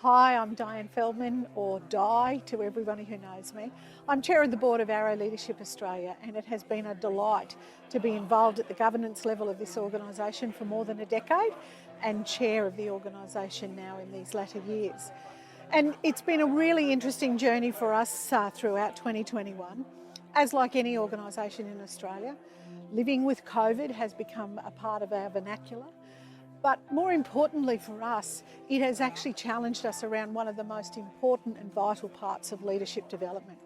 Hi, I'm Diane Feldman, or Di to everybody who knows me. I'm Chair of the Board of Arrow Leadership Australia, and it has been a delight to be involved at the governance level of this organisation for more than a decade and Chair of the organisation now in these latter years. And it's been a really interesting journey for us throughout 2021. As like any organisation in Australia, living with COVID has become a part of our vernacular. But more importantly for us, it has actually challenged us around one of the most important and vital parts of leadership development.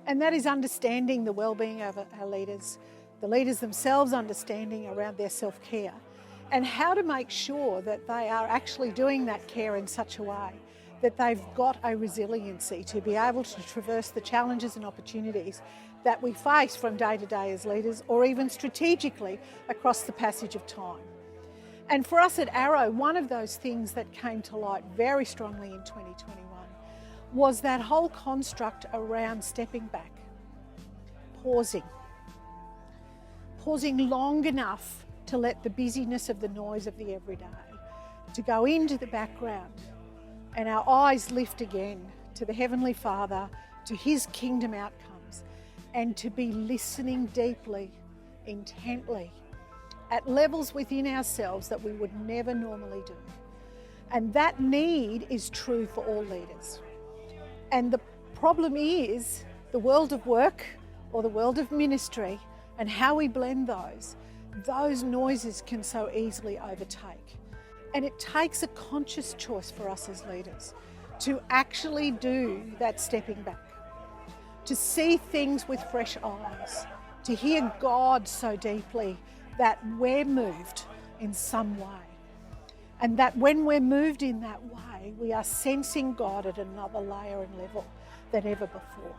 And that is understanding the well-being of our leaders, the leaders themselves understanding around their self-care, and how to make sure that they are actually doing that care in such a way that they've got a resiliency to be able to traverse the challenges and opportunities that we face from day to day as leaders, or even strategically across the passage of time. And for us at Arrow, one of those things that came to light very strongly in 2021 was that whole construct around stepping back, pausing long enough to let the busyness of the noise of the everyday to go into the background and our eyes lift again to the Heavenly Father, to His kingdom outcomes, and to be listening deeply, intently, at levels within ourselves that we would never normally do. And that need is true for all leaders. And the problem is the world of work or the world of ministry and how we blend those noises can so easily overtake. And it takes a conscious choice for us as leaders to actually do that stepping back, to see things with fresh eyes, to hear God so deeply that we're moved in some way. And that when we're moved in that way, we are sensing God at another layer and level than ever before.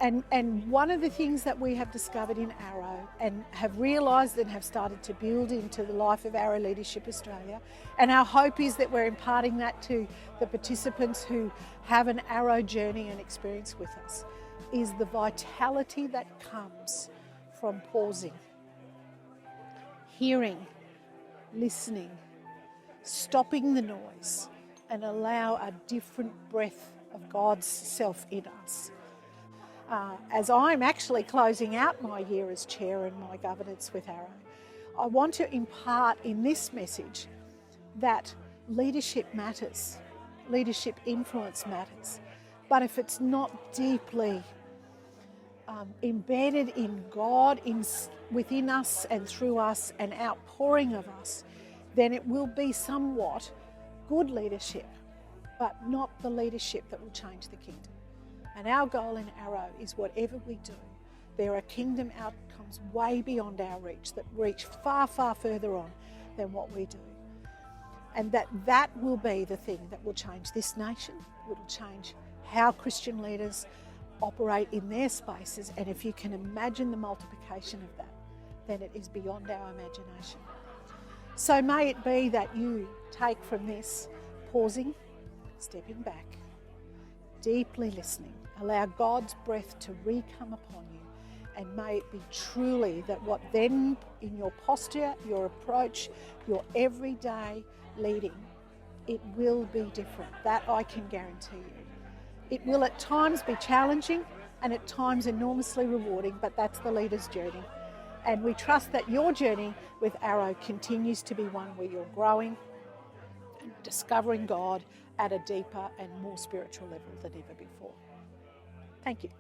And one of the things that we have discovered in Arrow and have realised and have started to build into the life of Arrow Leadership Australia, and our hope is that we're imparting that to the participants who have an Arrow journey and experience with us, is the vitality that comes from pausing, hearing, listening, stopping the noise, and allow a different breath of God's self in us. As I'm actually closing out my year as Chair and my governance with Arrow, I want to impart in this message that leadership matters, leadership influence matters, but if it's not deeply embedded in God, within us and through us and outpouring of us, then it will be somewhat good leadership, but not the leadership that will change the kingdom. And our goal in Arrow is whatever we do, there are kingdom outcomes way beyond our reach that reach far, far further on than what we do. And that will be the thing that will change this nation, it will change how Christian leaders operate in their spaces, and if you can imagine the multiplication of that, then it is beyond our imagination. So may it be that you take from this pausing, stepping back, deeply listening, allow God's breath to re-come upon you, and may it be truly that what then in your posture, your approach, your everyday leading, it will be different. That I can guarantee you. It will at times be challenging and at times enormously rewarding, but that's the leader's journey. And we trust that your journey with Arrow continues to be one where you're growing and discovering God at a deeper and more spiritual level than ever before. Thank you.